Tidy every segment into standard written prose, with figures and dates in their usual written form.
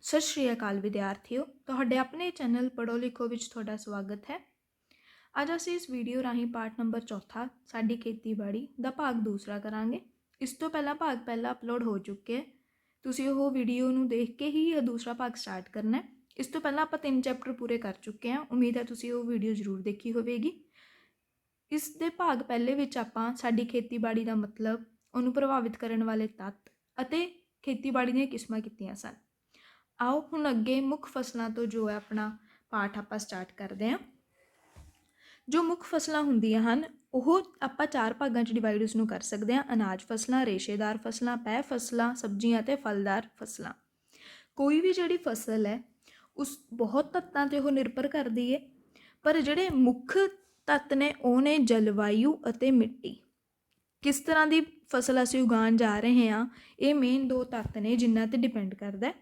सत श्री अकाल विद्यार्थियों, ਤੁਹਾਡੇ ਆਪਣੇ ਚੈਨਲ ਪੜ੍ਹੋ ਲਿਖੋ ਵਿੱਚ ਤੁਹਾਡਾ ਸਵਾਗਤ ਹੈ। ਅੱਜ ਅਸੀਂ ਇਸ ਵੀਡੀਓ ਰਾਹੀਂ ਪਾਠ ਨੰਬਰ 4 ਸਾਡੀ ਖੇਤੀਬਾੜੀ ਦਾ ਭਾਗ ਦੂਸਰਾ ਕਰਾਂਗੇ। ਇਸ ਤੋਂ ਪਹਿਲਾਂ ਭਾਗ ਪਹਿਲਾ ਅਪਲੋਡ ਹੋ ਚੁੱਕੇ ਹੈ, ਤੁਸੀਂ ਉਹ ਵੀਡੀਓ ਨੂੰ ਦੇਖ ਕੇ ਹੀ ਇਹ ਦੂਸਰਾ ਭਾਗ ਸਟਾਰਟ ਕਰਨਾ ਹੈ। ਇਸ ਤੋਂ ਪਹਿਲਾਂ ਆਪਾਂ 3 ਚੈਪਟਰ ਪੂਰੇ ਕਰ ਚੁੱਕੇ ਹਾਂ। ਉਮੀਦ ਹੈ ਤੁਸੀਂ ਉਹ ਵੀਡੀਓ ਜ਼ਰੂਰ ਦੇਖੀ ਹੋਵੇਗੀ। ਇਸ ਦੇ ਭਾਗ ਪਹਿਲੇ ਵਿੱਚ ਆਪਾਂ ਸਾਡੀ ਖੇਤੀਬਾੜੀ ਦਾ ਮਤਲਬ, ਉਹਨੂੰ ਪ੍ਰਭਾਵਿਤ ਕਰਨ ਵਾਲੇ ਤੱਤ ਅਤੇ ਖੇਤੀਬਾੜੀ ਦੀਆਂ ਕਿਸਮਾਂ ਕੀਤੀਆਂ ਸਨ। आओ हुण अगे मुख फसलों तो जो है अपना पाठ आप स्टार्ट करते हैं। जो मुख फसलों होंदियां हन ਉਹ ਆਪਾਂ 4 ਭਾਗਾਂ 'ਚ ਡਿਵਾਈਡ ਉਸਨੂੰ ਕਰ ਸਕਦੇ ਹਾਂ। ਅਨਾਜ ਫਸਲਾਂ, ਰੇਸ਼ੇਦਾਰ ਫਸਲਾਂ, ਪੈ ਫਸਲਾਂ, ਸਬਜ਼ੀਆਂ ਅਤੇ ਫਲਦਾਰ ਫਸਲਾਂ। ਕੋਈ ਵੀ ਜਿਹੜੀ ਫਸਲ ਹੈ ਉਸ ਬਹੁਤ ਤੱਤਾਂ 'ਤੇ ਉਹ ਨਿਰਭਰ ਕਰਦੀ ਹੈ, ਪਰ ਜਿਹੜੇ ਮੁੱਖ ਤੱਤ ਨੇ ਉਹ ਨੇ ਜਲਵਾਯੂ ਅਤੇ ਮਿੱਟੀ। ਕਿਸ ਤਰ੍ਹਾਂ ਦੀ ਫਸਲ ਅਸੀਂ ਉਗਾਉਣ ਜਾ ਰਹੇ ਹਾਂ, ਇਹ ਮੇਨ 2 ਤੱਤ ਨੇ ਜਿਨ੍ਹਾਂ 'ਤੇ ਡਿਪੈਂਡ ਕਰਦਾ।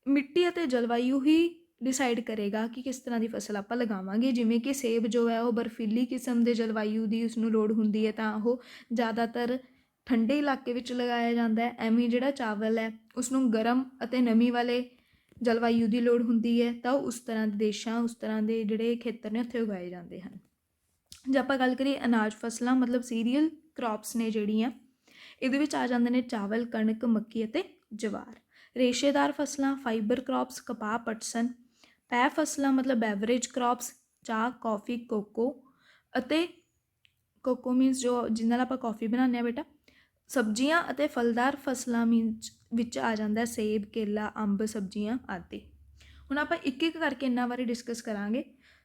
ਮਿੱਟੀ ਅਤੇ ਜਲਵਾਯੂ ਹੀ ਡਿਸਾਈਡ ਕਰੇਗਾ ਕਿ ਕਿਸ ਤਰ੍ਹਾਂ ਦੀ ਫਸਲ ਆਪਾਂ ਲਗਾਵਾਂਗੇ। ਜਿਵੇਂ ਕਿ ਸੇਬ ਜੋ ਹੈ ਉਹ ਬਰਫੀਲੀ ਕਿਸਮ ਦੇ ਜਲਵਾਯੂ ਦੀ ਉਸਨੂੰ ਲੋੜ ਹੁੰਦੀ ਹੈ, ਤਾਂ ਉਹ ਜ਼ਿਆਦਾਤਰ ਠੰਡੇ ਇਲਾਕੇ ਵਿੱਚ ਲਗਾਇਆ ਜਾਂਦਾ ਹੈ। ਐਵੇਂ ਜਿਹੜਾ ਚਾਵਲ ਹੈ ਉਸਨੂੰ ਗਰਮ ਅਤੇ ਨਮੀ ਵਾਲੇ ਜਲਵਾਯੂ ਦੀ ਲੋੜ ਹੁੰਦੀ ਹੈ, ਤਾਂ ਉਸ ਤਰ੍ਹਾਂ ਦੇ ਦੇਸ਼ਾਂ, ਉਸ ਤਰ੍ਹਾਂ ਦੇ ਜਿਹੜੇ ਖੇਤਰ ਨੇ ਉੱਥੇ ਉਗਾਏ ਜਾਂਦੇ ਹਨ। ਜੇ ਆਪਾਂ ਗੱਲ ਕਰੀਏ ਅਨਾਜ ਫਸਲਾਂ ਮਤਲਬ ਸੀਰੀਅਲ ਕ੍ਰੌਪਸ ਨੇ ਜਿਹੜੀਆਂ, ਇਹਦੇ ਵਿੱਚ ਆ ਜਾਂਦੇ ਨੇ ਚਾਵਲ, ਕਣਕ, ਮੱਕੀ ਅਤੇ ਜਵਾਰ। ਰੇਸ਼ੇਦਾਰ ਫਸਲਾਂ ਫਾਈਬਰ ਕ੍ਰੌਪਸ, ਕਪਾਹ, ਪਟਸਨ। ਪੈ ਫਸਲਾਂ ਮਤਲਬ ਬੈਵਰੇਜ ਕ੍ਰੌਪਸ, ਚਾਹ, ਕੌਫੀ, ਕੋਕੋ ਅਤੇ ਕੋਕੋ ਮੀਨਸ ਜੋ ਜਿਹਦੇ ਨਾਲ ਆਪਾਂ ਕੌਫੀ ਬਣਾਉਂਦੇ ਹਾਂ ਬੇਟਾ। ਸਬਜ਼ੀਆਂ ਅਤੇ ਫਲਦਾਰ ਫਸਲਾਂ ਮੀਨਸ ਵਿੱਚ ਆ ਜਾਂਦਾ ਸੇਬ, ਕੇਲਾ, ਅੰਬ, ਸਬਜ਼ੀਆਂ ਆਦਿ। ਹੁਣ ਆਪਾਂ ਇੱਕ ਇੱਕ ਕਰਕੇ ਇਹਨਾਂ ਬਾਰੇ ਡਿਸਕਸ ਕਰਾਂਗੇ।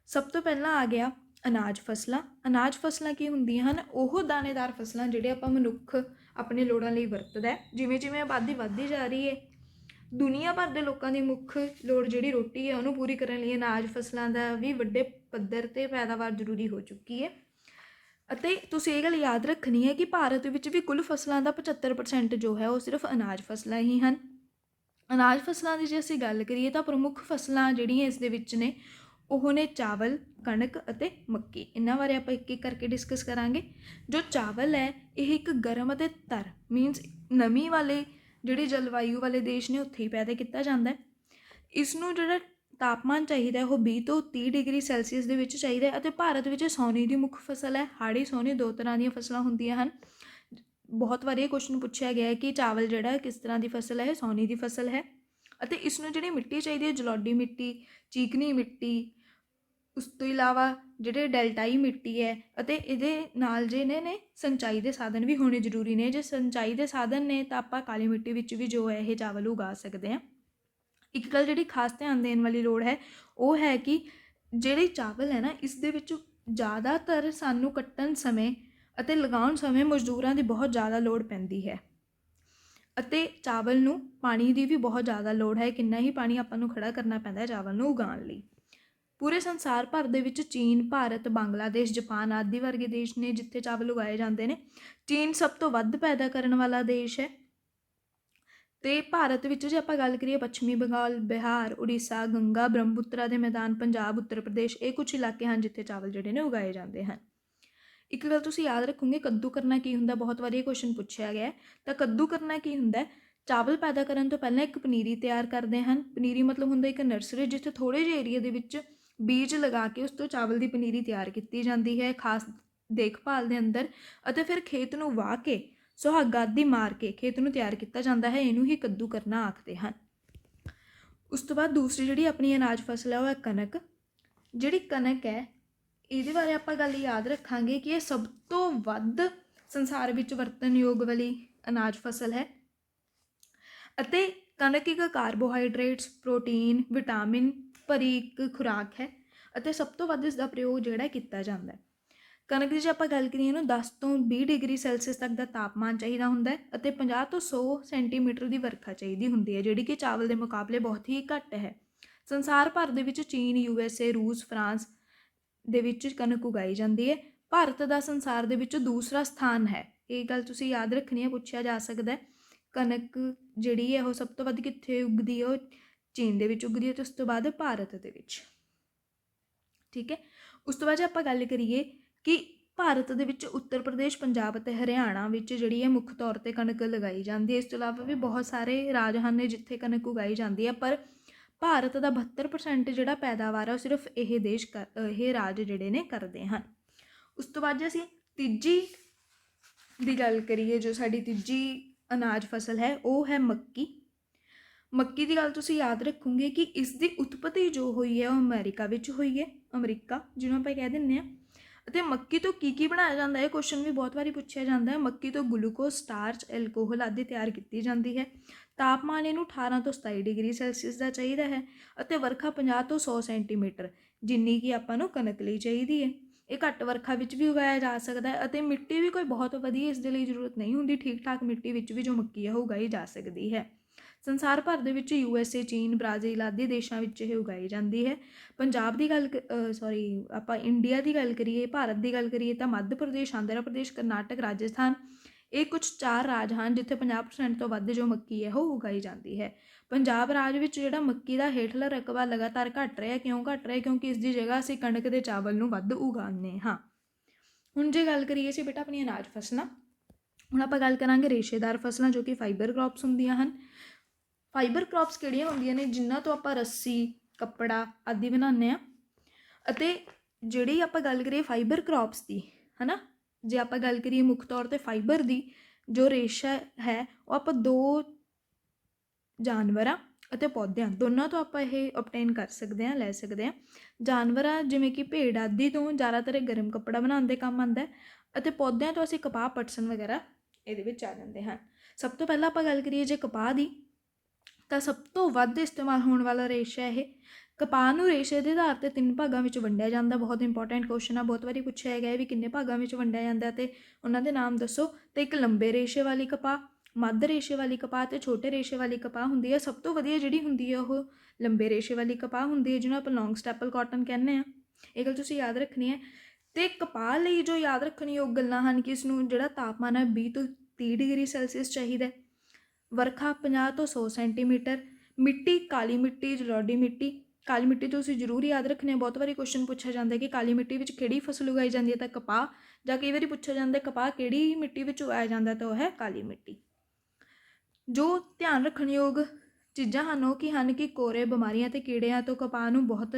ਸਭ ਤੋਂ ਪਹਿਲਾਂ ਆ ਗਿਆ ਅਨਾਜ ਫਸਲਾਂ। ਅਨਾਜ ਫਸਲਾਂ ਕੀ ਹੁੰਦੀਆਂ ਹਨ? ਉਹ ਦਾਣੇਦਾਰ ਫਸਲਾਂ ਜਿਹੜੇ ਆਪਾਂ ਮਨੁੱਖ ਆਪਣੇ ਲੋੜਾਂ ਲਈ ਵਰਤਦਾ। ਜਿਵੇਂ ਜਿਵੇਂ ਆਬਾਦੀ ਵੱਧਦੀ ਜਾ ਰਹੀ ਹੈ, ਦੁਨੀਆ ਭਰ ਦੇ ਲੋਕਾਂ ਦੀ ਮੁੱਖ ਲੋੜ ਜਿਹੜੀ ਰੋਟੀ ਹੈ ਉਹਨੂੰ ਪੂਰੀ ਕਰਨ ਲਈ ਅਨਾਜ ਫਸਲਾਂ ਦਾ ਵੀ ਵੱਡੇ ਪੱਧਰ 'ਤੇ ਪੈਦਾਵਾਰ ਜ਼ਰੂਰੀ ਹੋ ਚੁੱਕੀ ਹੈ। ਅਤੇ ਤੁਸੀਂ ਇਹ ਗੱਲ ਯਾਦ ਰੱਖਣੀ ਹੈ ਕਿ ਭਾਰਤ ਵਿੱਚ ਵੀ ਕੁੱਲ ਫਸਲਾਂ ਦਾ 75% ਜੋ ਹੈ ਉਹ ਸਿਰਫ ਅਨਾਜ ਫਸਲਾਂ ਹੀ ਹਨ। ਅਨਾਜ ਫਸਲਾਂ ਦੀ ਜੇ ਅਸੀਂ ਗੱਲ ਕਰੀਏ ਤਾਂ ਪ੍ਰਮੁੱਖ ਫਸਲਾਂ ਜਿਹੜੀਆਂ ਇਸ ਦੇ ਵਿੱਚ ਨੇ ਉਹ ਨੇ ਚਾਵਲ, ਕਣਕ ਅਤੇ ਮੱਕੀ। ਇਹਨਾਂ ਬਾਰੇ ਆਪਾਂ ਇੱਕ ਇੱਕ ਕਰਕੇ ਡਿਸਕਸ ਕਰਾਂਗੇ। ਜੋ ਚਾਵਲ ਹੈ ਇਹ ਇੱਕ ਗਰਮ ਅਤੇ ਤਰ ਮੀਨਸ ਨਮੀ ਵਾਲੇ ਜਿਹੜੇ ਜਲਵਾਯੂ ਵਾਲੇ ਦੇਸ਼ ਨੇ ਉੱਥੇ ਹੀ ਪੈਦਾ ਕੀਤਾ ਜਾਂਦਾ। ਇਸ ਨੂੰ ਜਿਹੜਾ ਤਾਪਮਾਨ ਚਾਹੀਦਾ ਉਹ 20 ਤੋਂ 30 ਡਿਗਰੀ ਸੈਲਸੀਅਸ ਦੇ ਵਿੱਚ ਚਾਹੀਦਾ। ਅਤੇ ਭਾਰਤ ਵਿੱਚ ਸੌਣੀ ਦੀ ਮੁੱਖ ਫਸਲ ਹੈ। ਹਾੜੀ, ਸੌਣੀ 2 ਤਰ੍ਹਾਂ ਦੀਆਂ ਫਸਲਾਂ ਹੁੰਦੀਆਂ ਹਨ। ਬਹੁਤ ਵਾਰੀ ਇਹ ਕੁਐਸਚਨ ਪੁੱਛਿਆ ਗਿਆ ਹੈ ਕਿ ਚਾਵਲ ਜਿਹੜਾ ਕਿਸ ਤਰ੍ਹਾਂ ਦੀ ਫਸਲ ਹੈ, ਇਹ ਸੌਣੀ ਦੀ ਫਸਲ ਹੈ। ਅਤੇ ਇਸ ਨੂੰ ਜਿਹੜੀ ਮਿੱਟੀ ਚਾਹੀਦੀ ਹੈ ਜਲੌਡੀ ਮਿੱਟੀ, ਚੀਕਣੀ ਮਿੱਟੀ, ਉਸ ਤੋਂ ਇਲਾਵਾ ਜਿਹੜੇ ਡੈਲਟਾਈ ਮਿੱਟੀ ਹੈ। ਅਤੇ ਇਹਦੇ ਨਾਲ ਜਿਹੜੇ ਨੇ ਸਿੰਚਾਈ ਦੇ ਸਾਧਨ ਵੀ ਹੋਣੇ ਜ਼ਰੂਰੀ ਨੇ। ਜੇ ਸਿੰਚਾਈ ਦੇ ਸਾਧਨ ਨੇ ਤਾਂ ਆਪਾਂ ਕਾਲੀ ਮਿੱਟੀ ਵਿੱਚ ਵੀ ਜੋ ਹੈ ਇਹ ਚਾਵਲ ਉਗਾ ਸਕਦੇ ਹਾਂ। ਇੱਕ ਗੱਲ ਜਿਹੜੀ ਖਾਸ ਧਿਆਨ ਦੇਣ ਵਾਲੀ ਲੋੜ ਹੈ ਉਹ ਹੈ ਕਿ ਜਿਹੜੇ ਚਾਵਲ ਹੈ ਨਾ, ਇਸ ਦੇ ਵਿੱਚ ਜ਼ਿਆਦਾਤਰ ਸਾਨੂੰ ਕੱਟਣ ਸਮੇਂ ਅਤੇ ਲਗਾਉਣ ਸਮੇਂ ਮਜ਼ਦੂਰਾਂ ਦੀ ਬਹੁਤ ਜ਼ਿਆਦਾ ਲੋੜ ਪੈਂਦੀ ਹੈ। ਅਤੇ ਚਾਵਲ ਨੂੰ ਪਾਣੀ ਦੀ ਵੀ ਬਹੁਤ ਜ਼ਿਆਦਾ ਲੋੜ ਹੈ। ਕਿੰਨਾ ਹੀ ਪਾਣੀ ਆਪਾਂ ਨੂੰ ਖੜ੍ਹਾ ਕਰਨਾ ਪੈਂਦਾ ਚਾਵਲ ਨੂੰ ਉਗਾਉਣ ਲਈ। ਪੂਰੇ ਸੰਸਾਰ ਭਰ ਦੇ ਵਿੱਚ ਚੀਨ, ਭਾਰਤ, ਬੰਗਲਾਦੇਸ਼, ਜਾਪਾਨ ਆਦਿ ਵਰਗੇ ਦੇਸ਼ ਨੇ ਜਿੱਥੇ ਚਾਵਲ ਉਗਾਏ ਜਾਂਦੇ ਨੇ। ਚੀਨ ਸਭ ਤੋਂ ਵੱਧ ਪੈਦਾ ਕਰਨ ਵਾਲਾ ਦੇਸ਼ ਹੈ। ਅਤੇ ਭਾਰਤ ਵਿੱਚ ਜੇ ਆਪਾਂ ਗੱਲ ਕਰੀਏ ਪੱਛਮੀ ਬੰਗਾਲ, ਬਿਹਾਰ, ਉੜੀਸਾ, ਗੰਗਾ ਬ੍ਰਹਮਪੁੱਤਰਾ ਦੇ ਮੈਦਾਨ, ਪੰਜਾਬ, ਉੱਤਰ ਪ੍ਰਦੇਸ਼, ਇਹ ਕੁਛ ਇਲਾਕੇ ਹਨ ਜਿੱਥੇ ਚਾਵਲ ਜਿਹੜੇ ਨੇ ਉਗਾਏ ਜਾਂਦੇ ਹਨ। ਇੱਕ ਗੱਲ ਤੁਸੀਂ ਯਾਦ ਰੱਖੋਗੇ, ਕੱਦੂ ਕਰਨਾ ਕੀ ਹੁੰਦਾ? ਬਹੁਤ ਵਾਰੀ ਇਹ ਕੁਐਸਚਨ ਪੁੱਛਿਆ ਗਿਆ। ਤਾਂ ਕੱਦੂ ਕਰਨਾ ਕੀ ਹੁੰਦਾ? ਚਾਵਲ ਪੈਦਾ ਕਰਨ ਤੋਂ ਪਹਿਲਾਂ ਇੱਕ ਪਨੀਰੀ ਤਿਆਰ ਕਰਦੇ ਹਨ। ਪਨੀਰੀ ਮਤਲਬ ਹੁੰਦਾ ਇੱਕ ਨਰਸਰੀ ਜਿੱਥੇ ਥੋੜ੍ਹੇ ਜਿਹੇ ਏਰੀਆ ਦੇ ਵਿੱਚ ਬੀਜ ਲਗਾ ਕੇ ਉਸ ਤੋਂ ਚਾਵਲ ਦੀ ਪਨੀਰੀ ਤਿਆਰ ਕੀਤੀ ਜਾਂਦੀ ਹੈ ਖਾਸ ਦੇਖਭਾਲ ਦੇ ਅੰਦਰ। ਅਤੇ ਫਿਰ ਖੇਤ ਨੂੰ ਵਾਹ ਕੇ ਸੁਹਾਗਾ ਆਦਿ ਮਾਰ ਕੇ ਖੇਤ ਨੂੰ ਤਿਆਰ ਕੀਤਾ ਜਾਂਦਾ ਹੈ। ਇਹਨੂੰ ਹੀ ਕੱਦੂ ਕਰਨਾ ਆਖਦੇ ਹਨ। ਉਸ ਤੋਂ ਬਾਅਦ ਦੂਸਰੀ ਜਿਹੜੀ ਆਪਣੀ ਅਨਾਜ ਫਸਲ ਹੈ ਉਹ ਹੈ ਕਣਕ। ਜਿਹੜੀ ਕਣਕ ਹੈ ਇਹਦੇ ਬਾਰੇ ਆਪਾਂ ਗੱਲ ਯਾਦ ਰੱਖਾਂਗੇ ਕਿ ਇਹ ਸਭ ਤੋਂ ਵੱਧ ਸੰਸਾਰ ਵਿੱਚ ਵਰਤਣਯੋਗ ਵਾਲੀ ਅਨਾਜ ਫਸਲ ਹੈ। ਅਤੇ ਕਣਕ ਇੱਕ ਕਾਰਬੋਹਾਈਡਰੇਟਸ, ਪ੍ਰੋਟੀਨ, ਵਿਟਾਮਿਨ ਭਰੀ ਇੱਕ ਖੁਰਾਕ ਹੈ ਅਤੇ ਸਭ ਤੋਂ ਵੱਧ ਇਸ ਦਾ ਪ੍ਰਯੋਗ ਜਿਹੜਾ ਕੀਤਾ ਜਾਂਦਾ ਹੈ। ਕਣਕ ਦੀ ਜੇ ਆਪਾਂ ਗੱਲ ਕਰੀਏ ਇਹਨੂੰ 10 ਤੋਂ 20 ਡਿਗਰੀ ਸੈਲਸੀਅਸ ਤੱਕ ਦਾ ਤਾਪਮਾਨ ਚਾਹੀਦਾ ਹੁੰਦਾ ਹੈ ਅਤੇ 50 ਤੋਂ 100 ਸੈਂਟੀਮੀਟਰ ਦੀ ਵਰਖਾ ਚਾਹੀਦੀ ਹੁੰਦੀ ਹੈ, ਜਿਹੜੀ ਕਿ ਚਾਵਲ ਦੇ ਮੁਕਾਬਲੇ ਬਹੁਤ ਹੀ ਘੱਟ ਹੈ। ਸੰਸਾਰ ਭਰ ਦੇ ਵਿੱਚ ਚੀਨ, USA, ਰੂਸ, ਫਰਾਂਸ ਦੇ ਵਿੱਚ ਕਣਕ ਉਗਾਈ ਜਾਂਦੀ ਹੈ। ਭਾਰਤ ਦਾ ਸੰਸਾਰ ਦੇ ਵਿੱਚ ਦੂਸਰਾ ਸਥਾਨ ਹੈ। ਇਹ ਗੱਲ ਤੁਸੀਂ ਯਾਦ ਰੱਖਣੀ ਹੈ, ਪੁੱਛਿਆ ਜਾ ਸਕਦਾ। ਕਣਕ ਜਿਹੜੀ ਹੈ ਉਹ ਸਭ ਤੋਂ ਵੱਧ ਕਿੱਥੇ ਉੱਗਦੀ ਹੈ? ਉਹ ਚੀਨ ਦੇ ਵਿੱਚ ਉੱਗਦੀ ਹੈ ਅਤੇ ਉਸ ਤੋਂ ਬਾਅਦ ਭਾਰਤ ਦੇ ਵਿੱਚ। ਠੀਕ ਹੈ। ਉਸ ਤੋਂ ਬਾਅਦ ਜੇ ਆਪਾਂ ਗੱਲ ਕਰੀਏ ਕਿ ਭਾਰਤ ਦੇ ਵਿੱਚ ਉੱਤਰ ਪ੍ਰਦੇਸ਼, ਪੰਜਾਬ ਅਤੇ ਹਰਿਆਣਾ ਵਿੱਚ ਜਿਹੜੀ ਹੈ ਮੁੱਖ ਤੌਰ 'ਤੇ ਕਣਕ ਲਗਾਈ ਜਾਂਦੀ ਹੈ। ਇਸ ਤੋਂ ਇਲਾਵਾ ਵੀ ਬਹੁਤ ਸਾਰੇ ਰਾਜ ਹਨ ਨੇ ਜਿੱਥੇ ਕਣਕ ਉਗਾਈ ਜਾਂਦੀ ਹੈ, ਪਰ ਭਾਰਤ ਦਾ 72% ਜਿਹੜਾ ਪੈਦਾਵਾਰ ਹੈ ਉਹ ਸਿਰਫ ਇਹ ਰਾਜ ਜਿਹੜੇ ਨੇ ਕਰਦੇ ਹਨ। ਉਸ ਤੋਂ ਬਾਅਦ ਜੇ ਅਸੀਂ ਤੀਜੀ ਦੀ ਗੱਲ ਕਰੀਏ, ਜੋ ਸਾਡੀ ਤੀਜੀ ਅਨਾਜ ਫਸਲ ਹੈ ਉਹ ਹੈ ਮੱਕੀ। ਮੱਕੀ ਦੀ ਗੱਲ ਤੁਸੀਂ ਯਾਦ ਰੱਖੋਗੇ ਕਿ ਇਸ ਦੀ ਉਤਪਤੀ ਜੋ ਹੋਈ ਹੈ ਉਹ ਅਮਰੀਕਾ ਵਿੱਚ ਹੋਈ ਹੈ, ਅਮਰੀਕਾ ਜਿਹਨੂੰ ਆਪਾਂ ਕਹਿ ਦਿੰਦੇ ਹਾਂ। ਅਤੇ ਮੱਕੀ ਤੋਂ ਕੀ ਬਣਾਇਆ ਜਾਂਦਾ ਹੈ, ਕੁਐਸਚਨ ਵੀ ਬਹੁਤ ਵਾਰੀ ਪੁੱਛਿਆ ਜਾਂਦਾ ਹੈ। ਮੱਕੀ ਤੋਂ ਗਲੂਕੋਜ਼, ਸਟਾਰਚ, ਐਲਕੋਹਲ ਆਦਿ ਤਿਆਰ ਕੀਤੀ ਜਾਂਦੀ ਹੈ। ਤਾਪਮਾਨ ਇਹਨੂੰ 18 ਤੋਂ 27 ਡਿਗਰੀ ਸੈਲਸੀਅਸ ਦਾ ਚਾਹੀਦਾ ਹੈ ਅਤੇ ਵਰਖਾ 50 ਤੋਂ 100 ਸੈਂਟੀਮੀਟਰ ਜਿੰਨੀ ਕਿ ਆਪਾਂ ਨੂੰ ਕਣਕ ਲਈ ਚਾਹੀਦੀ ਹੈ। ਇਹ ਘੱਟ ਵਰਖਾ ਵਿੱਚ ਵੀ ਉਗਾਇਆ ਜਾ ਸਕਦਾ ਹੈ ਅਤੇ ਮਿੱਟੀ ਵੀ ਕੋਈ ਬਹੁਤ ਵਧੀਆ ਇਸ ਦੇ ਲਈ ਜ਼ਰੂਰਤ ਨਹੀਂ ਹੁੰਦੀ। ਠੀਕ ਠਾਕ ਮਿੱਟੀ ਵਿੱਚ ਵੀ ਜੋ ਮੱਕੀ ਹੈ ਉਹ ਉਗਾਈ ਜਾ ਸਕਦੀ ਹੈ। ਸੰਸਾਰ ਭਰ ਦੇ ਵਿੱਚ USA, ਚੀਨ, ਬ੍ਰਾਜ਼ੀਲ ਆਦਿ ਦੇਸ਼ਾਂ ਵਿੱਚ ਇਹ ਉਗਾਈ ਜਾਂਦੀ ਹੈ। ਪੰਜਾਬ ਦੀ ਗੱਲ ਆਪਾਂ ਇੰਡੀਆ ਦੀ ਗੱਲ ਕਰੀਏ, ਭਾਰਤ ਦੀ ਗੱਲ ਕਰੀਏ ਤਾਂ ਮੱਧ ਪ੍ਰਦੇਸ਼, ਆਂਧਰਾ ਪ੍ਰਦੇਸ਼, ਕਰਨਾਟਕ, ਰਾਜਸਥਾਨ ਇਹ ਕੁਝ 4 ਰਾਜ ਹਨ ਜਿੱਥੇ 50% ਤੋਂ ਵੱਧ ਜੋ ਮੱਕੀ ਹੈ ਉਹ ਉਗਾਈ ਜਾਂਦੀ ਹੈ। ਪੰਜਾਬ ਰਾਜ ਵਿੱਚ ਜਿਹੜਾ ਮੱਕੀ ਦਾ ਹੇਠਲਾ ਰਕਬਾ ਲਗਾਤਾਰ ਘਟ ਰਿਹਾ। ਕਿਉਂ ਘਟ ਰਿਹਾ? ਕਿਉਂਕਿ ਇਸ ਦੀ ਜਗ੍ਹਾ ਅਸੀਂ ਕਣਕ ਦੇ ਚਾਵਲ ਨੂੰ ਵੱਧ ਉਗਾਉਂਦੇ ਹਾਂ। ਹੁਣ ਜੇ ਗੱਲ ਕਰੀਏ ਅਸੀਂ ਬੇਟਾ ਆਪਣੀਆਂ ਅਨਾਜ ਫਸਲਾਂ, ਹੁਣ ਆਪਾਂ ਗੱਲ ਕਰਾਂਗੇ ਰੇਸ਼ੇਦਾਰ ਫਸਲਾਂ ਜੋ ਕਿ ਫਾਈਬਰ ਕ੍ਰੌਪਸ ਹੁੰਦੀਆਂ ਹਨ। ਫਾਈਬਰ ਕ੍ਰੌਪਸ ਕਿਹੜੀਆਂ ਹੁੰਦੀਆਂ ਨੇ? ਜਿਨ੍ਹਾਂ ਤੋਂ ਆਪਾਂ ਰੱਸੀ, ਕੱਪੜਾ ਆਦਿ ਬਣਾਉਂਦੇ ਹਾਂ। ਅਤੇ ਜਿਹੜੀ ਆਪਾਂ ਗੱਲ ਕਰੀਏ ਫਾਈਬਰ ਕ੍ਰੌਪਸ ਦੀ, ਹੈ ਨਾ, ਜੇ ਆਪਾਂ ਗੱਲ ਕਰੀਏ ਮੁੱਖ ਤੌਰ 'ਤੇ ਫਾਈਬਰ ਦੀ, ਜੋ ਰੇਸ਼ਾ ਹੈ ਉਹ ਆਪਾਂ 2 ਜਾਨਵਰਾਂ ਅਤੇ ਪੌਦਿਆਂ ਦੋਨਾਂ ਤੋਂ ਆਪਾਂ ਇਹ ਓਬਟੇਨ ਕਰ ਸਕਦੇ ਹਾਂ, ਲੈ ਸਕਦੇ ਹਾਂ। ਜਾਨਵਰਾਂ ਜਿਵੇਂ ਕਿ ਭੇਡ ਆਦਿ ਤੋਂ ਜ਼ਿਆਦਾਤਰ ਇਹ ਗਰਮ ਕੱਪੜਾ ਬਣਾਉਣ ਦੇ ਕੰਮ ਆਉਂਦਾ ਹੈ ਅਤੇ ਪੌਦਿਆਂ ਤੋਂ ਅਸੀਂ ਕਪਾਹ, ਪਟਸਨ ਵਗੈਰਾ ਇਹਦੇ ਵਿੱਚ ਆ ਜਾਂਦੇ ਹਨ। ਸਭ ਤੋਂ ਪਹਿਲਾਂ ਆਪਾਂ ਗੱਲ ਕਰੀਏ ਜੇ ਕਪਾਹ ਦੀ, ਤਾਂ ਸਭ ਤੋਂ ਵੱਧ ਇਸਤੇਮਾਲ ਹੋਣ ਵਾਲਾ ਰੇਸ਼ਾ ਇਹ। ਕਪਾਹ ਨੂੰ ਰੇਸ਼ੇ ਦੇ ਆਧਾਰ 'ਤੇ 3 ਭਾਗਾਂ ਵਿੱਚ ਵੰਡਿਆ ਜਾਂਦਾ। ਬਹੁਤ ਇੰਪੋਰਟੈਂਟ ਕੁਐਸਚਨ ਆ, ਬਹੁਤ ਵਾਰੀ ਪੁੱਛਿਆ ਗਿਆ ਵੀ ਕਿੰਨੇ ਭਾਗਾਂ ਵਿੱਚ ਵੰਡਿਆ ਜਾਂਦਾ ਅਤੇ ਉਹਨਾਂ ਦੇ ਨਾਮ ਦੱਸੋ। ਅਤੇ ਇੱਕ ਲੰਬੇ ਰੇਸ਼ੇ ਵਾਲੀ ਕਪਾਹ, ਮੱਧ ਰੇਸ਼ੇ ਵਾਲੀ ਕਪਾਹ ਅਤੇ ਛੋਟੇ ਰੇਸ਼ੇ ਵਾਲੀ ਕਪਾਹ ਹੁੰਦੀ ਹੈ। ਸਭ ਤੋਂ ਵਧੀਆ ਜਿਹੜੀ ਹੁੰਦੀ ਹੈ ਉਹ ਲੰਬੇ ਰੇਸ਼ੇ ਵਾਲੀ ਕਪਾਹ ਹੁੰਦੀ ਹੈ, ਜਿਹਨੂੰ ਆਪਾਂ ਲੌਂਗ ਸਟੈਪਲ ਕਾਟਨ ਕਹਿੰਦੇ ਹਾਂ। ਇਹ ਗੱਲ ਤੁਸੀਂ ਯਾਦ ਰੱਖਣੀ ਹੈ। ਅਤੇ ਕਪਾਹ ਲਈ ਜੋ ਯਾਦ ਰੱਖਣਯੋਗ ਗੱਲਾਂ ਹਨ ਕਿ ਇਸਨੂੰ ਜਿਹੜਾ ਤਾਪਮਾਨ ਹੈ 20 ਤੋਂ 30 ਡਿਗਰੀ ਸੈਲਸੀਅਸ ਚਾਹੀਦਾ। ਵਰਖਾ 50 ਤੋਂ 100 ਸੈਂਟੀਮੀਟਰ। ਮਿੱਟੀ ਕਾਲੀ ਮਿੱਟੀ, ਜਲੋਢੀ ਮਿੱਟੀ। ਕਾਲੀ ਮਿੱਟੀ ਤੁਸੀਂ ਜ਼ਰੂਰ ਯਾਦ ਰੱਖਣੀ ਹੈ, ਬਹੁਤ ਵਾਰੀ ਕੁਐਸਚਨ ਪੁੱਛਿਆ ਜਾਂਦਾ ਕਿ ਕਾਲੀ ਮਿੱਟੀ ਵਿੱਚ ਕਿਹੜੀ ਫਸਲ ਉਗਾਈ ਜਾਂਦੀ ਹੈ, ਤਾਂ ਕਪਾਹ। ਜਾਂ ਕਈ ਵਾਰੀ ਪੁੱਛਿਆ ਜਾਂਦਾ ਕਪਾਹ ਕਿਹੜੀ ਮਿੱਟੀ ਵਿੱਚ ਉਗਾਇਆ ਜਾਂਦਾ, ਤਾਂ ਉਹ ਹੈ ਕਾਲੀ ਮਿੱਟੀ। ਜੋ ਧਿਆਨ ਰੱਖਣਯੋਗ ਚੀਜ਼ਾਂ ਹਨ ਉਹ ਕੀ ਹਨ ਕਿ ਕੋਰੇ, ਬਿਮਾਰੀਆਂ ਅਤੇ ਕੀੜਿਆਂ ਤੋਂ ਕਪਾਹ ਨੂੰ ਬਹੁਤ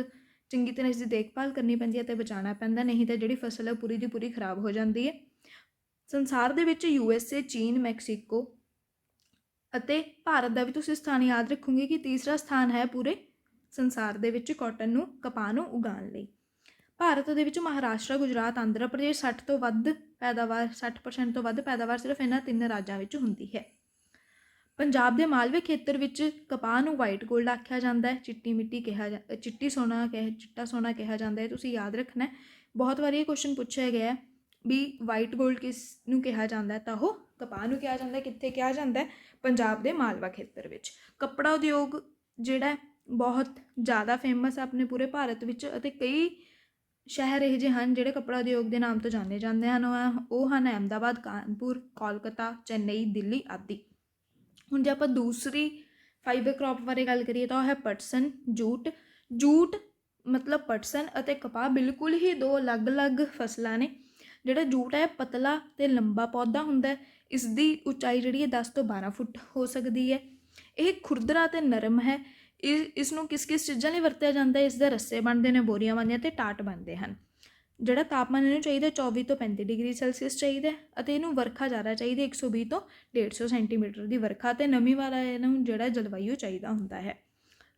ਚੰਗੀ ਤਰ੍ਹਾਂ ਇਸ ਦੀ ਦੇਖਭਾਲ ਕਰਨੀ ਪੈਂਦੀ ਹੈ ਅਤੇ ਬਚਾਉਣਾ ਪੈਂਦਾ, ਨਹੀਂ ਤਾਂ ਜਿਹੜੀ ਫਸਲ ਹੈ ਪੂਰੀ ਦੀ ਪੂਰੀ ਖਰਾਬ ਹੋ ਜਾਂਦੀ ਹੈ। ਸੰਸਾਰ ਦੇ ਵਿੱਚ USA, ਚੀਨ, ਮੈਕਸੀਕੋ ਅਤੇ ਭਾਰਤ ਦਾ ਵੀ ਤੁਸੀਂ ਸਥਾਨ ਯਾਦ ਰੱਖੋਗੇ ਕਿ ਤੀਸਰਾ ਸਥਾਨ ਹੈ ਪੂਰੇ ਸੰਸਾਰ ਦੇ ਵਿੱਚ ਕਾਟਨ ਨੂੰ, ਕਪਾਹ ਨੂੰ ਉਗਾਉਣ ਲਈ। ਭਾਰਤ ਦੇ ਵਿੱਚ ਮਹਾਰਾਸ਼ਟਰ, ਗੁਜਰਾਤ, ਆਂਧਰਾ ਪ੍ਰਦੇਸ਼ 60% ਤੋਂ ਵੱਧ ਪੈਦਾਵਾਰ ਸਿਰਫ ਇਹਨਾਂ 3 ਰਾਜਾਂ ਵਿੱਚ ਹੁੰਦੀ ਹੈ। ਪੰਜਾਬ ਦੇ ਮਾਲਵੇ ਖੇਤਰ ਵਿੱਚ ਕਪਾਹ ਨੂੰ ਵਾਈਟ ਗੋਲਡ ਆਖਿਆ ਜਾਂਦਾ ਹੈ। ਚਿੱਟੀ ਮਿੱਟੀ ਚਿੱਟਾ ਸੋਨਾ ਕਿਹਾ ਜਾਂਦਾ ਹੈ, ਤੁਸੀਂ ਯਾਦ ਰੱਖਣਾ। ਬਹੁਤ ਵਾਰੀ ਇਹ ਕੁਐਸਚਨ ਪੁੱਛਿਆ ਗਿਆ ਵੀ ਵਾਈਟ ਗੋਲਡ ਕਿਸ ਨੂੰ ਕਿਹਾ ਜਾਂਦਾ ਹੈ, ਤਾਂ ਉਹ ਕਪਾਹ ਨੂੰ ਕਿਹਾ ਜਾਂਦਾ। ਕਿੱਥੇ ਕਿਹਾ ਜਾਂਦਾ? ਪੰਜਾਬ ਦੇ ਮਾਲਵਾ ਖੇਤਰ ਵਿੱਚ। ਕੱਪੜਾ ਉਦਯੋਗ ਜਿਹੜਾ ਬਹੁਤ ਜ਼ਿਆਦਾ ਫੇਮਸ ਹੈ ਆਪਣੇ ਪੂਰੇ ਭਾਰਤ ਵਿੱਚ ਅਤੇ ਕਈ ਸ਼ਹਿਰ ਇਹੋ ਜਿਹੇ ਹਨ ਜਿਹੜੇ ਕੱਪੜਾ ਉਦਯੋਗ ਦੇ ਨਾਮ ਤੋਂ ਜਾਣੇ ਜਾਂਦੇ ਹਨ। ਉਹ ਹਨ ਅਹਿਮਦਾਬਾਦ, ਕਾਨਪੁਰ, ਕੋਲਕਾਤਾ, ਚੇਨਈ, ਦਿੱਲੀ ਆਦਿ। ਹੁਣ ਜੇ ਆਪਾਂ ਦੂਸਰੀ ਫਾਈਬਰ ਕ੍ਰੌਪ ਬਾਰੇ ਗੱਲ ਕਰੀਏ ਤਾਂ ਉਹ ਹੈ ਪਟਸਨ, ਜੂਟ। ਜੂਟ ਮਤਲਬ ਪਟਸਨ ਅਤੇ ਕਪਾਹ ਬਿਲਕੁਲ ਹੀ 2 ਅਲੱਗ-ਅਲੱਗ ਫਸਲਾਂ ਨੇ। ਜਿਹੜਾ ਜੂਟ ਹੈ ਪਤਲਾ ਅਤੇ ਲੰਬਾ ਪੌਦਾ ਹੁੰਦਾ। ਇਸ ਦੀ ਉਚਾਈ ਜਿਹੜੀ ਹੈ 10 ਤੋਂ 12 ਫੁੱਟ ਹੋ ਸਕਦੀ ਹੈ। ਇਹ ਖੁਰਦਰਾ ਅਤੇ ਨਰਮ ਹੈ। ਇਸ ਨੂੰ ਕਿਸ ਚੀਜ਼ਾਂ ਲਈ ਵਰਤਿਆ ਜਾਂਦਾ? ਇਸ ਦੇ ਰੱਸੇ ਬਣਦੇ ਨੇ, ਬੋਰੀਆਂ ਬਣਦੀਆਂ ਅਤੇ ਟਾਟ ਬਣਦੇ ਹਨ। ਜਿਹੜਾ ਤਾਪਮਾਨ ਇਹਨੂੰ ਚਾਹੀਦਾ 24 ਤੋਂ 35 ਡਿਗਰੀ ਸੈਲਸੀਅਸ ਚਾਹੀਦਾ ਅਤੇ ਇਹਨੂੰ ਵਰਖਾ ਜ਼ਿਆਦਾ ਚਾਹੀਦੀ 120 ਤੋਂ 150 ਸੈਂਟੀਮੀਟਰ ਦੀ ਵਰਖਾ ਅਤੇ ਨਮੀ ਵਾਲਾ ਇਹਨੂੰ ਜਿਹੜਾ ਜਲਵਾਯੂ ਚਾਹੀਦਾ ਹੁੰਦਾ ਹੈ।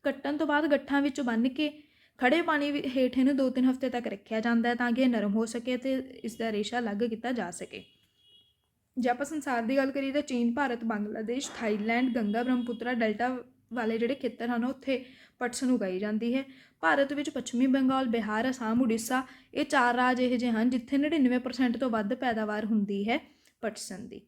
ਕੱਟਣ ਤੋਂ ਬਾਅਦ ਗੱਠਾਂ ਵਿੱਚ ਬੰਨ੍ਹ ਕੇ ਖੜ੍ਹੇ ਪਾਣੀ ਹੇਠ ਇਹਨੂੰ 2-3 ਹਫ਼ਤੇ ਤੱਕ ਰੱਖਿਆ ਜਾਂਦਾ ਹੈ ਤਾਂ ਕਿ ਇਹ ਨਰਮ ਹੋ ਸਕੇ ਅਤੇ ਇਸ ਦਾ ਰੇਸ਼ਾ ਅਲੱਗ ਕੀਤਾ ਜਾ ਸਕੇ। ਜੇ ਆਪਾਂ ਸੰਸਾਰ ਦੀ ਗੱਲ ਕਰੀਏ ਤਾਂ ਚੀਨ, ਭਾਰਤ, ਬੰਗਲਾਦੇਸ਼, ਥਾਈਲੈਂਡ, ਗੰਗਾ ਬ੍ਰਹਮਪੁੱਤਰਾ ਡੈਲਟਾ ਵਾਲੇ ਜਿਹੜੇ ਖੇਤਰ ਹਨ ਉੱਥੇ ਪਟਸਨ ਉਗਾਈ ਜਾਂਦੀ ਹੈ। ਭਾਰਤ ਵਿੱਚ ਪੱਛਮੀ ਬੰਗਾਲ, ਬਿਹਾਰ, ਅਸਾਮ, ਉੜੀਸਾ ਇਹ 4 ਰਾਜ ਇਹੋ ਜਿਹੇ ਹਨ ਜਿੱਥੇ 99% ਤੋਂ ਵੱਧ ਪੈਦਾਵਾਰ ਹੁੰਦੀ ਹੈ ਪਟਸਨ ਦੀ।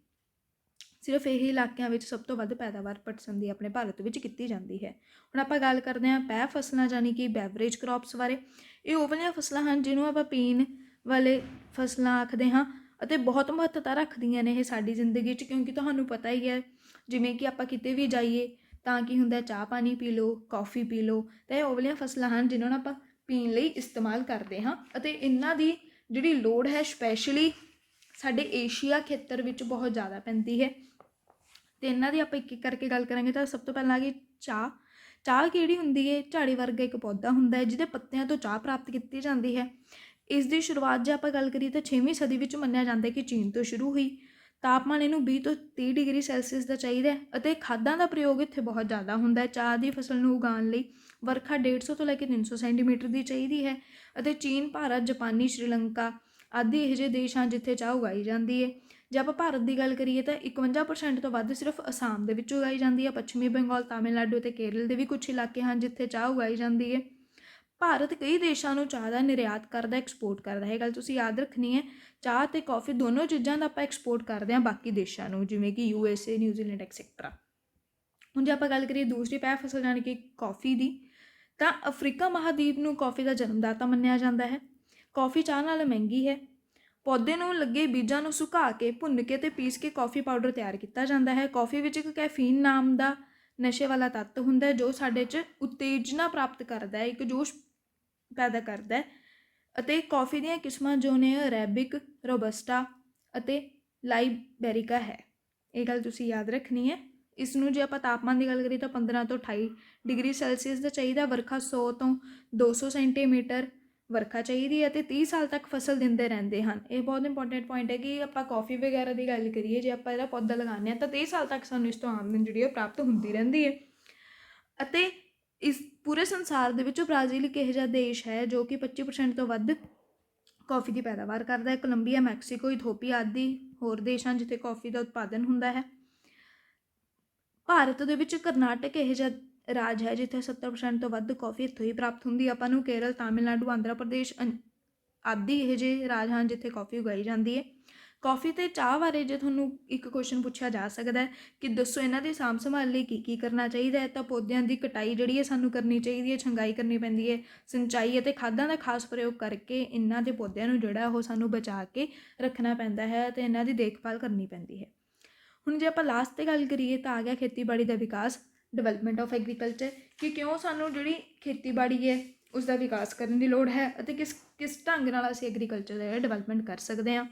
ਸਿਰਫ ਇਹ ਇਲਾਕਿਆਂ ਵਿੱਚ ਸਭ ਤੋਂ ਵੱਧ ਪੈਦਾਵਾਰ ਪਟਸਨ ਦੀ ਆਪਣੇ ਭਾਰਤ ਵਿੱਚ ਕੀਤੀ ਜਾਂਦੀ ਹੈ। ਹੁਣ ਆਪਾਂ ਗੱਲ ਕਰਦੇ ਹਾਂ ਪੈ ਫਸਲਾਂ ਯਾਨੀ ਕਿ ਬੈਵਰੇਜ ਕ੍ਰੌਪਸ ਬਾਰੇ। ਇਹ ਉਹ ਵਾਲੀਆਂ ਫਸਲਾਂ ਹਨ ਜਿਹਨੂੰ ਆਪਾਂ ਪੀਣ ਵਾਲੇ ਫਸਲਾਂ ਆਖਦੇ ਹਾਂ ਅਤੇ ਬਹੁਤ ਮਹੱਤਤਾ ਰੱਖਦੀਆਂ ਨੇ ਇਹ ਸਾਡੀ ਜ਼ਿੰਦਗੀ 'ਚ, ਕਿਉਂਕਿ ਤੁਹਾਨੂੰ ਪਤਾ ਹੀ ਹੈ ਜਿਵੇਂ ਕਿ ਆਪਾਂ ਕਿਤੇ ਵੀ ਜਾਈਏ ਤਾਂ ਕੀ ਹੁੰਦਾ, ਚਾਹ ਪਾਣੀ ਪੀ ਲਓ, ਕੌਫੀ ਪੀ ਲਓ, ਤਾਂ ਇਹ ਉਹ ਵਾਲੀਆਂ ਫਸਲਾਂ ਹਨ ਜਿਨ੍ਹਾਂ ਨੂੰ ਆਪਾਂ ਪੀਣ ਲਈ ਇਸਤੇਮਾਲ ਕਰਦੇ ਹਾਂ ਅਤੇ ਇਹਨਾਂ ਦੀ ਜਿਹੜੀ ਲੋੜ ਹੈ ਸਪੈਸ਼ਲੀ ਸਾਡੇ ਏਸ਼ੀਆ ਖੇਤਰ ਵਿੱਚ ਬਹੁਤ ਜ਼ਿਆਦਾ ਪੈਂਦੀ ਹੈ। ਅਤੇ ਇਹਨਾਂ ਦੀ ਆਪਾਂ ਇੱਕ ਇੱਕ ਕਰਕੇ ਗੱਲ ਕਰਾਂਗੇ। ਤਾਂ ਸਭ ਤੋਂ ਪਹਿਲਾਂ ਆ ਗਈ ਚਾਹ। ਚਾਹ ਕਿਹੜੀ ਹੁੰਦੀ ਹੈ? ਝਾੜੀ ਵਰਗਾ ਇੱਕ ਪੌਦਾ ਹੁੰਦਾ ਹੈ ਜਿਹਦੇ ਪੱਤਿਆਂ ਤੋਂ ਚਾਹ ਪ੍ਰਾਪਤ ਕੀਤੀ ਜਾਂਦੀ ਹੈ। ਇਸ ਦੀ ਸ਼ੁਰੂਆਤ ਜੇ ਆਪਾਂ ਗੱਲ ਕਰੀਏ ਤਾਂ 6ਵੀਂ ਸਦੀ ਵਿੱਚ ਮੰਨਿਆ ਜਾਂਦਾ ਕਿ ਚੀਨ ਤੋਂ ਸ਼ੁਰੂ ਹੋਈ। ਤਾਪਮਾਨ ਇਹਨੂੰ 20 ਤੋਂ 30 ਡਿਗਰੀ ਸੈਲਸੀਅਸ ਦਾ ਚਾਹੀਦਾ ਹੈ ਅਤੇ ਖਾਦਾਂ ਦਾ ਪ੍ਰਯੋਗ ਇੱਥੇ ਬਹੁਤ ਜ਼ਿਆਦਾ ਹੁੰਦਾ ਹੈ। ਚਾਹ ਦੀ ਫਸਲ ਨੂੰ ਉਗਾਉਣ ਲਈ ਵਰਖਾ 150 ਤੋਂ ਲੈ ਕੇ 300 ਸੈਂਟੀਮੀਟਰ ਦੀ ਚਾਹੀਦੀ ਹੈ ਅਤੇ ਚੀਨ, ਭਾਰਤ, ਜਾਪਾਨੀ, ਸ਼੍ਰੀਲੰਕਾ ਆਦਿ ਇਹੋ ਜਿਹੇ ਦੇਸ਼ ਹਨ ਜਿੱਥੇ ਚਾਹ ਉਗਾਈ ਜਾਂਦੀ ਹੈ। ਜੇ ਆਪਾਂ ਭਾਰਤ ਦੀ ਗੱਲ ਕਰੀਏ ਤਾਂ 51% ਤੋਂ ਵੱਧ ਸਿਰਫ ਅਸਾਮ ਦੇ ਵਿੱਚ ਉਗਾਈ ਜਾਂਦੀ ਹੈ। ਪੱਛਮੀ ਬੰਗਾਲ, ਤਾਮਿਲਨਾਡੂ ਅਤੇ ਕੇਰਲ ਦੇ ਵੀ ਕੁਝ ਇਲਾਕੇ ਹਨ ਜਿੱਥੇ ਚਾਹ ਉਗਾਈ ਜਾਂਦੀ ਹੈ। ਭਾਰਤ ਕਈ ਦੇਸ਼ਾਂ ਨੂੰ ਚਾਹ ਦਾ ਨਿਰਯਾਤ ਕਰਦਾ, ਐਕਸਪੋਰਟ ਕਰਦਾ। ਇਹ ਗੱਲ ਤੁਸੀਂ ਯਾਦ ਰੱਖਣੀ ਹੈ। ਚਾਹ ਅਤੇ ਕੌਫੀ ਦੋਨੋਂ ਚੀਜ਼ਾਂ ਦਾ ਆਪਾਂ ਐਕਸਪੋਰਟ ਕਰਦੇ ਹਾਂ ਬਾਕੀ ਦੇਸ਼ਾਂ ਨੂੰ, ਜਿਵੇਂ ਕਿ USA, ਨਿਊਜ਼ੀਲੈਂਡ ਐਕਸੈਕਟਰਾ। ਹੁਣ ਜੇ ਆਪਾਂ ਗੱਲ ਕਰੀਏ ਦੂਸਰੀ ਪੈ ਫਸਲ ਯਾਨੀ ਕਿ ਕੌਫੀ ਦੀ, ਤਾਂ ਅਫਰੀਕਾ ਮਹਾਦੀਪ ਨੂੰ ਕੌਫੀ ਦਾ ਜਨਮਦਾਤਾ ਮੰਨਿਆ ਜਾਂਦਾ ਹੈ। ਕੌਫੀ ਚਾਹ ਨਾਲ ਮਹਿੰਗੀ ਹੈ। ਪੌਦੇ ਨੂੰ ਲੱਗੇ ਬੀਜਾਂ ਨੂੰ ਸੁਕਾ ਕੇ, ਭੁੰਨ ਕੇ ਅਤੇ ਪੀਸ ਕੇ ਕੌਫੀ ਪਾਊਡਰ ਤਿਆਰ ਕੀਤਾ ਜਾਂਦਾ ਹੈ। ਕੌਫੀ ਵਿੱਚ ਇੱਕ ਕੈਫੀਨ ਨਾਮ ਦਾ ਨਸ਼ੇ ਵਾਲਾ ਤੱਤ ਹੁੰਦਾ ਹੈ ਜੋ ਸਾਡੇ 'ਚ ਉਤੇਜਨਾ ਪ੍ਰਾਪਤ ਕਰਦਾ ਹੈ, ਇੱਕ ਜੋਸ਼ ਪੈਦਾ ਕਰਦਾ ਹੈ। ਅਤੇ ਕੌਫੀ ਦੀਆਂ ਕਿਸਮਾਂ ਜੋ ਨੇ ਅਰੇਬਿਕ, ਰੋਬਸਟਾ ਅਤੇ ਲਾਈਬੇਰਿਕਾ ਹੈ। ਇਹ ਗੱਲ ਤੁਸੀਂ ਯਾਦ ਰੱਖਣੀ ਹੈ। ਇਸ ਨੂੰ ਜੇ ਆਪਾਂ ਤਾਪਮਾਨ ਦੀ ਗੱਲ ਕਰੀਏ ਤਾਂ 15 ਤੋਂ 28 ਡਿਗਰੀ ਸੈਲਸੀਅਸ ਦਾ ਚਾਹੀਦਾ। ਵਰਖਾ 100 ਤੋਂ 200 ਸੈਂਟੀਮੀਟਰ ਵਰਖਾ ਚਾਹੀਦੀ ਹੈ ਅਤੇ 30 ਸਾਲ ਤੱਕ ਫਸਲ ਦਿੰਦੇ ਰਹਿੰਦੇ ਹਨ। ਇਹ ਬਹੁਤ ਇੰਪੋਰਟੈਂਟ ਪੁਆਇੰਟ ਹੈ ਕਿ ਆਪਾਂ ਕੌਫੀ ਵਗੈਰਾ ਦੀ ਗੱਲ ਕਰੀਏ, ਜੇ ਆਪਾਂ ਇਹਦਾ ਪੌਦਾ ਲਗਾਉਂਦੇ ਹਾਂ ਤਾਂ 30 ਸਾਲ ਤੱਕ ਸਾਨੂੰ ਇਸ ਤੋਂ ਆਮਦਨ ਜਿਹੜੀ ਹੈ ਪ੍ਰਾਪਤ ਹੁੰਦੀ ਰਹਿੰਦੀ ਹੈ। ਅਤੇ ਇਸ ਪੂਰੇ ਸੰਸਾਰ ਦੇ ਵਿੱਚੋਂ ਬ੍ਰਾਜ਼ੀਲ ਇੱਕ ਇਹੋ ਜਿਹਾ ਦੇਸ਼ ਹੈ ਜੋ ਕਿ 25% ਤੋਂ ਵੱਧ ਕੌਫੀ ਦੀ ਪੈਦਾਵਾਰ ਕਰਦਾ ਹੈ। ਕੋਲੰਬੀਆ, ਮੈਕਸੀਕੋ, ਇਥੋਪੀਆ ਆਦਿ ਹੋਰ ਦੇਸ਼ ਹਨ ਜਿੱਥੇ ਕੌਫੀ ਦਾ ਉਤਪਾਦਨ ਹੁੰਦਾ ਹੈ। ਭਾਰਤ ਦੇ ਵਿੱਚ ਕਰਨਾਟਕ ਇਹੋ ਜਿਹਾ ਰਾਜ ਹੈ ਜਿੱਥੇ 70% ਤੋਂ ਵੱਧ ਕੌਫੀ ਇੱਥੋਂ ਹੀ ਪ੍ਰਾਪਤ ਹੁੰਦੀ। ਆਪਾਂ ਨੂੰ ਕੇਰਲ, ਤਾਮਿਲਨਾਡੂ, ਆਂਧਰਾ ਪ੍ਰਦੇਸ਼ ਆਦਿ ਇਹੋ ਜਿਹੇ ਰਾਜ ਹਨ ਜਿੱਥੇ ਕੌਫੀ ਉਗਾਈ ਜਾਂਦੀ ਹੈ। ਕੌਫੀ ਅਤੇ ਚਾਹ ਬਾਰੇ ਜੇ ਤੁਹਾਨੂੰ ਇੱਕ ਕੁਐਸਚਨ ਪੁੱਛਿਆ ਜਾ ਸਕਦਾ ਹੈ ਕਿ ਦੱਸੋ ਇਹਨਾਂ ਦੀ ਸਾਂਭ ਸੰਭਾਲ ਲਈ ਕੀ ਕੀ ਕਰਨਾ ਚਾਹੀਦਾ ਹੈ, ਤਾਂ ਪੌਦਿਆਂ ਦੀ ਕਟਾਈ ਜਿਹੜੀ ਹੈ ਸਾਨੂੰ ਕਰਨੀ ਚਾਹੀਦੀ ਹੈ, ਛੰਗਾਈ ਕਰਨੀ ਪੈਂਦੀ ਹੈ, ਸਿੰਚਾਈ ਅਤੇ ਖਾਦਾਂ ਦਾ ਖਾਸ ਪ੍ਰਯੋਗ ਕਰਕੇ ਇਹਨਾਂ ਦੇ ਪੌਦਿਆਂ ਨੂੰ ਜਿਹੜਾ ਉਹ ਸਾਨੂੰ ਬਚਾ ਕੇ ਰੱਖਣਾ ਪੈਂਦਾ ਹੈ ਅਤੇ ਇਹਨਾਂ ਦੀ ਦੇਖਭਾਲ ਕਰਨੀ ਪੈਂਦੀ ਹੈ। ਹੁਣ ਜੇ ਆਪਾਂ ਲਾਸਟ 'ਤੇ ਗੱਲ ਕਰੀਏ ਤਾਂ ਆ ਗਿਆ ਖੇਤੀਬਾੜੀ ਦਾ ਵਿਕਾਸ, ਡਿਵੈਲਪਮੈਂਟ ਆਫ ਐਗਰੀਕਲਚਰ, ਕਿ ਕਿਉਂ ਸਾਨੂੰ ਜਿਹੜੀ ਖੇਤੀਬਾੜੀ ਹੈ ਉਸ ਦਾ ਵਿਕਾਸ ਕਰਨ ਦੀ ਲੋੜ ਹੈ ਅਤੇ ਕਿਸ ਢੰਗ ਨਾਲ ਅਸੀਂ ਐਗਰੀਕਲਚਰ ਦਾ ਡਿਵੈਲਪਮੈਂਟ ਕਰ ਸਕਦੇ ਹਾਂ।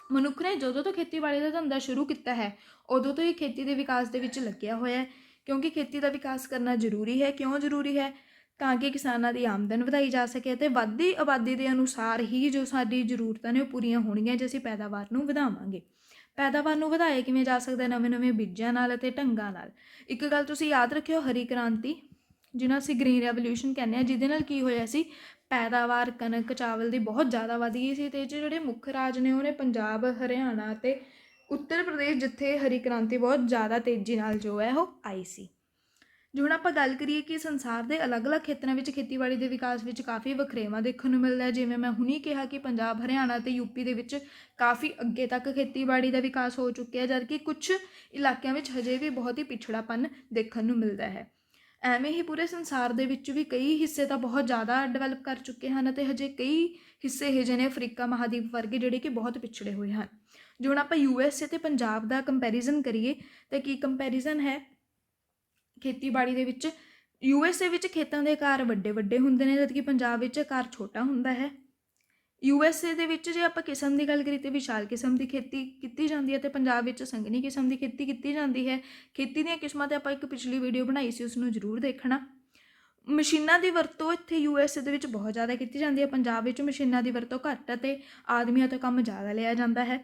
ਮਨੁੱਖ ਨੇ ਜਦੋਂ ਤੋਂ ਖੇਤੀਬਾੜੀ ਦਾ ਧੰਦਾ ਸ਼ੁਰੂ ਕੀਤਾ ਹੈ ਉਦੋਂ ਤੋਂ ਹੀ ਖੇਤੀ ਦੇ ਵਿਕਾਸ ਦੇ ਵਿੱਚ ਲੱਗਿਆ ਹੋਇਆ ਹੈ, ਕਿਉਂਕਿ ਖੇਤੀ ਦਾ ਵਿਕਾਸ ਕਰਨਾ ਜ਼ਰੂਰੀ ਹੈ। ਕਿਉਂ ਜ਼ਰੂਰੀ ਹੈ? ਤਾਂ ਕਿ ਕਿਸਾਨਾਂ ਦੀ ਆਮਦਨ ਵਧਾਈ ਜਾ ਸਕੇ ਅਤੇ ਵੱਧਦੀ ਆਬਾਦੀ ਦੇ ਅਨੁਸਾਰ ਹੀ ਜੋ ਸਾਡੀ ਜ਼ਰੂਰਤਾਂ ਨੇ ਉਹ ਪੂਰੀਆਂ ਹੋਣਗੀਆਂ ਜੇ ਅਸੀਂ ਪੈਦਾਵਾਰ ਨੂੰ ਵਧਾਵਾਂਗੇ। ਪੈਦਾਵਾਰ ਨੂੰ ਵਧਾਇਆ ਕਿਵੇਂ ਜਾ ਸਕਦਾ? ਨਵੇਂ ਬੀਜਾਂ ਨਾਲ ਅਤੇ ਢੰਗਾਂ ਨਾਲ। ਇੱਕ ਗੱਲ ਤੁਸੀਂ ਯਾਦ ਰੱਖਿਓ, ਹਰੀ ਕ੍ਰਾਂਤੀ ਜਿਹਨੂੰ ਅਸੀਂ ਗ੍ਰੀਨ ਰੈਵੋਲਿਊਸ਼ਨ ਕਹਿੰਦੇ ਹਾਂ, ਜਿਹਦੇ ਨਾਲ ਕੀ ਹੋਇਆ ਸੀ, ਪੈਦਾਵਾਰ ਕਣਕ, ਚਾਵਲ ਦੀ ਬਹੁਤ ਜ਼ਿਆਦਾ ਵੱਧ ਗਈ ਸੀ। ਅਤੇ ਜਿਹੜੇ ਮੁੱਖ ਰਾਜ ਨੇ ਉਹਨੇ ਪੰਜਾਬ, ਹਰਿਆਣਾ ਅਤੇ ਉੱਤਰ ਪ੍ਰਦੇਸ਼, ਜਿੱਥੇ ਹਰੀ ਕ੍ਰਾਂਤੀ ਬਹੁਤ ਜ਼ਿਆਦਾ ਤੇਜ਼ੀ ਨਾਲ ਜੋ ਹੈ ਉਹ ਆਈ ਸੀ। ਜੇ ਹੁਣ ਆਪਾਂ ਗੱਲ ਕਰੀਏ ਕਿ ਸੰਸਾਰ ਦੇ ਅਲੱਗ-ਅਲੱਗ ਖੇਤਰਾਂ ਵਿੱਚ ਖੇਤੀਬਾੜੀ ਦੇ ਵਿਕਾਸ ਵਿੱਚ ਕਾਫੀ ਵਖਰੇਵਾਂ ਦੇਖਣ ਨੂੰ ਮਿਲਦਾ ਹੈ। ਜਿਵੇਂ ਮੈਂ ਹੁਣੀ ਕਿਹਾ ਕਿ ਪੰਜਾਬ, ਹਰਿਆਣਾ ਅਤੇ ਯੂਪੀ ਦੇ ਵਿੱਚ ਕਾਫੀ ਅੱਗੇ ਤੱਕ ਖੇਤੀਬਾੜੀ ਦਾ ਵਿਕਾਸ ਹੋ ਚੁੱਕਿਆ, ਜਦਕਿ ਕੁਛ ਇਲਾਕਿਆਂ ਵਿੱਚ ਹਜੇ ਵੀ ਬਹੁਤ ਹੀ ਪਿਛੜਾਪਨ ਦੇਖਣ ਨੂੰ ਮਿਲਦਾ ਹੈ। ਐਵੇਂ ਹੀ ਪੂਰੇ ਸੰਸਾਰ ਦੇ ਵਿੱਚ ਵੀ ਕਈ ਹਿੱਸੇ ਤਾਂ ਬਹੁਤ ਜ਼ਿਆਦਾ ਡਿਵੈਲਪ ਕਰ ਚੁੱਕੇ ਹਨ ਅਤੇ ਹਜੇ ਕਈ ਹਿੱਸੇ ਇਹੋ ਜਿਹੇ ਨੇ ਅਫਰੀਕਾ ਮਹਾਦੀਪ ਵਰਗੇ ਜਿਹੜੇ ਕਿ ਬਹੁਤ ਪਿਛੜੇ ਹੋਏ ਹਨ। ਜੇ ਹੁਣ ਆਪਾਂ USA ਅਤੇ ਪੰਜਾਬ ਦਾ ਕੰਪੈਰੀਜ਼ਨ ਕਰੀਏ ਤਾਂ ਕੀ ਕੰਪੈਰੀਜ਼ਨ ਹੈ ਖੇਤੀਬਾੜੀ ਦੇ ਵਿੱਚ? USA ਵਿੱਚ ਖੇਤਾਂ ਦੇ ਆਕਾਰ ਵੱਡੇ ਵੱਡੇ ਹੁੰਦੇ ਨੇ ਜਦਕਿ ਪੰਜਾਬ ਵਿੱਚ ਆਕਾਰ ਛੋਟਾ ਹੁੰਦਾ ਹੈ। USA ਦੇ ਵਿੱਚ ਜੇ ਆਪਾਂ ਕਿਸਮ ਦੀ ਗੱਲ ਕਰੀਏ ਤਾਂ ਵਿਸ਼ਾਲ ਕਿਸਮ ਦੀ ਖੇਤੀ ਕੀਤੀ ਜਾਂਦੀ ਹੈ ਅਤੇ ਪੰਜਾਬ ਵਿੱਚ ਸੰਘਣੀ ਕਿਸਮ ਦੀ ਖੇਤੀ ਕੀਤੀ ਜਾਂਦੀ ਹੈ। ਖੇਤੀ ਦੀਆਂ ਕਿਸਮਾਂ 'ਤੇ ਆਪਾਂ ਇੱਕ ਪਿਛਲੀ ਵੀਡੀਓ ਬਣਾਈ ਸੀ, ਉਸਨੂੰ ਜ਼ਰੂਰ ਦੇਖਣਾ। ਮਸ਼ੀਨਾਂ ਦੀ ਵਰਤੋਂ ਇੱਥੇ USA ਦੇ ਵਿੱਚ ਬਹੁਤ ਜ਼ਿਆਦਾ ਕੀਤੀ ਜਾਂਦੀ ਹੈ। ਪੰਜਾਬ ਵਿੱਚ ਮਸ਼ੀਨਾਂ ਦੀ ਵਰਤੋਂ ਘੱਟ ਅਤੇ ਆਦਮੀਆਂ ਤੋਂ ਕੰਮ ਜ਼ਿਆਦਾ ਲਿਆ ਜਾਂਦਾ ਹੈ।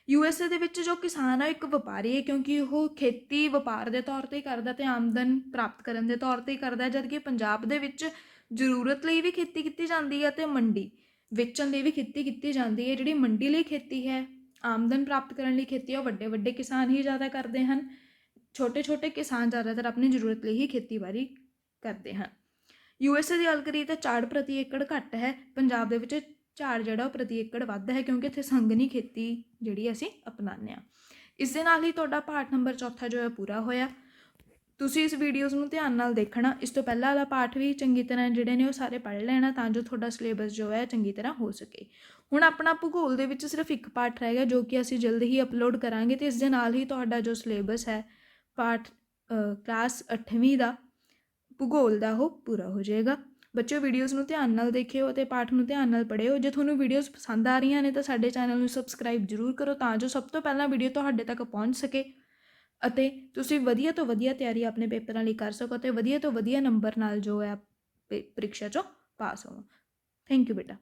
USA ਦੇ ਵਿੱਚ ਜੋ ਕਿਸਾਨ ਹੈ ਇੱਕ ਵਪਾਰੀ ਹੈ, ਕਿਉਂਕਿ ਉਹ ਖੇਤੀ ਵਪਾਰ ਦੇ ਤੌਰ 'ਤੇ ਹੀ ਕਰਦਾ ਅਤੇ ਆਮਦਨ ਪ੍ਰਾਪਤ ਕਰਨ ਦੇ ਤੌਰ 'ਤੇ ਹੀ ਕਰਦਾ, ਜਦਕਿ ਪੰਜਾਬ ਦੇ ਵਿੱਚ ਜ਼ਰੂਰਤ ਲਈ ਵੀ ਖੇਤੀ ਕੀਤੀ ਜਾਂਦੀ ਹੈ ਅਤੇ ਮੰਡੀ ਵੇਚਣ ਲਈ ਵੀ ਖੇਤੀ ਕੀਤੀ ਜਾਂਦੀ ਹੈ। ਜਿਹੜੀ ਮੰਡੀ ਲਈ ਖੇਤੀ ਹੈ, ਆਮਦਨ ਪ੍ਰਾਪਤ ਕਰਨ ਲਈ ਖੇਤੀ ਹੈ, ਉਹ ਵੱਡੇ ਵੱਡੇ ਕਿਸਾਨ ਹੀ ਜ਼ਿਆਦਾ ਕਰਦੇ ਹਨ। ਛੋਟੇ ਛੋਟੇ ਕਿਸਾਨ ਜ਼ਿਆਦਾਤਰ ਆਪਣੀ ਜ਼ਰੂਰਤ ਲਈ ਹੀ ਖੇਤੀਬਾੜੀ ਕਰਦੇ ਹਨ। USA ਦੀ ਗੱਲ ਕਰੀਏ ਤਾਂ ਝਾੜ ਪ੍ਰਤੀ ਏਕੜ ਘੱਟ ਹੈ। ਪੰਜਾਬ ਦੇ ਵਿੱਚ ਝਾੜ ਜਿਹੜਾ ਉਹ ਪ੍ਰਤੀ ਏਕੜ ਵੱਧ ਹੈ, ਕਿਉਂਕਿ ਇੱਥੇ ਸੰਘਣੀ ਖੇਤੀ ਜਿਹੜੀ ਅਸੀਂ ਅਪਣਾਉਂਦੇ ਹਾਂ। ਇਸ ਦੇ ਨਾਲ ਹੀ ਤੁਹਾਡਾ ਪਾਠ ਨੰਬਰ 4 ਜੋ ਹੈ ਪੂਰਾ ਹੋਇਆ। ਤੁਸੀਂ ਇਸ ਵੀਡੀਓਜ਼ ਨੂੰ ਧਿਆਨ ਨਾਲ ਦੇਖਣਾ। ਇਸ ਤੋਂ ਪਹਿਲਾਂ ਵਾਲਾ ਪਾਠ ਵੀ ਚੰਗੀ ਤਰ੍ਹਾਂ ਜਿਹੜੇ ਨੇ ਉਹ ਸਾਰੇ ਪੜ੍ਹ ਲੈਣਾ ਤਾਂ ਜੋ ਤੁਹਾਡਾ ਸਿਲੇਬਸ ਜੋ ਹੈ ਚੰਗੀ ਤਰ੍ਹਾਂ ਹੋ ਸਕੇ। ਹੁਣ ਆਪਣਾ ਭੂਗੋਲ ਦੇ ਵਿੱਚ ਸਿਰਫ ਇੱਕ ਪਾਠ ਰਹਿ ਗਿਆ ਜੋ ਕਿ ਅਸੀਂ ਜਲਦ ਹੀ ਅਪਲੋਡ ਕਰਾਂਗੇ ਅਤੇ ਇਸ ਦੇ ਨਾਲ ਹੀ ਤੁਹਾਡਾ ਜੋ ਸਿਲੇਬਸ ਹੈ ਪਾਠ ਕਲਾਸ 8ਵੀਂ ਦਾ ਭੂਗੋਲ ਦਾ ਉਹ ਪੂਰਾ ਹੋ ਜਾਏਗਾ। ਬੱਚਿਓ ਵੀਡੀਓਜ਼ ਨੂੰ ਧਿਆਨ ਨਾਲ ਦੇਖਿਓ ਅਤੇ ਪਾਠ ਨੂੰ ਧਿਆਨ ਨਾਲ ਪੜ੍ਹਿਓ। ਜੇ ਤੁਹਾਨੂੰ ਵੀਡੀਓਜ਼ ਪਸੰਦ ਆ ਰਹੀਆਂ ਨੇ ਤਾਂ ਸਾਡੇ ਚੈਨਲ ਨੂੰ ਸਬਸਕ੍ਰਾਈਬ ਜ਼ਰੂਰ ਕਰੋ ਤਾਂ ਜੋ ਸਭ ਤੋਂ ਪਹਿਲਾਂ ਵੀਡੀਓ ਤੁਹਾਡੇ ਤੱਕ ਪਹੁੰਚ ਸਕੇ ਅਤੇ ਤੁਸੀਂ ਵਧੀਆ ਤੋਂ ਵਧੀਆ ਤਿਆਰੀ ਆਪਣੇ ਪੇਪਰਾਂ ਲਈ ਕਰ ਸਕੋ ਅਤੇ ਵਧੀਆ ਤੋਂ ਵਧੀਆ ਨੰਬਰ ਨਾਲ ਜੋ ਹੈ ਪ੍ਰੀਖਿਆ 'ਚੋਂ ਪਾਸ ਹੋਵੋ। ਥੈਂਕ ਯੂ ਬੇਟਾ।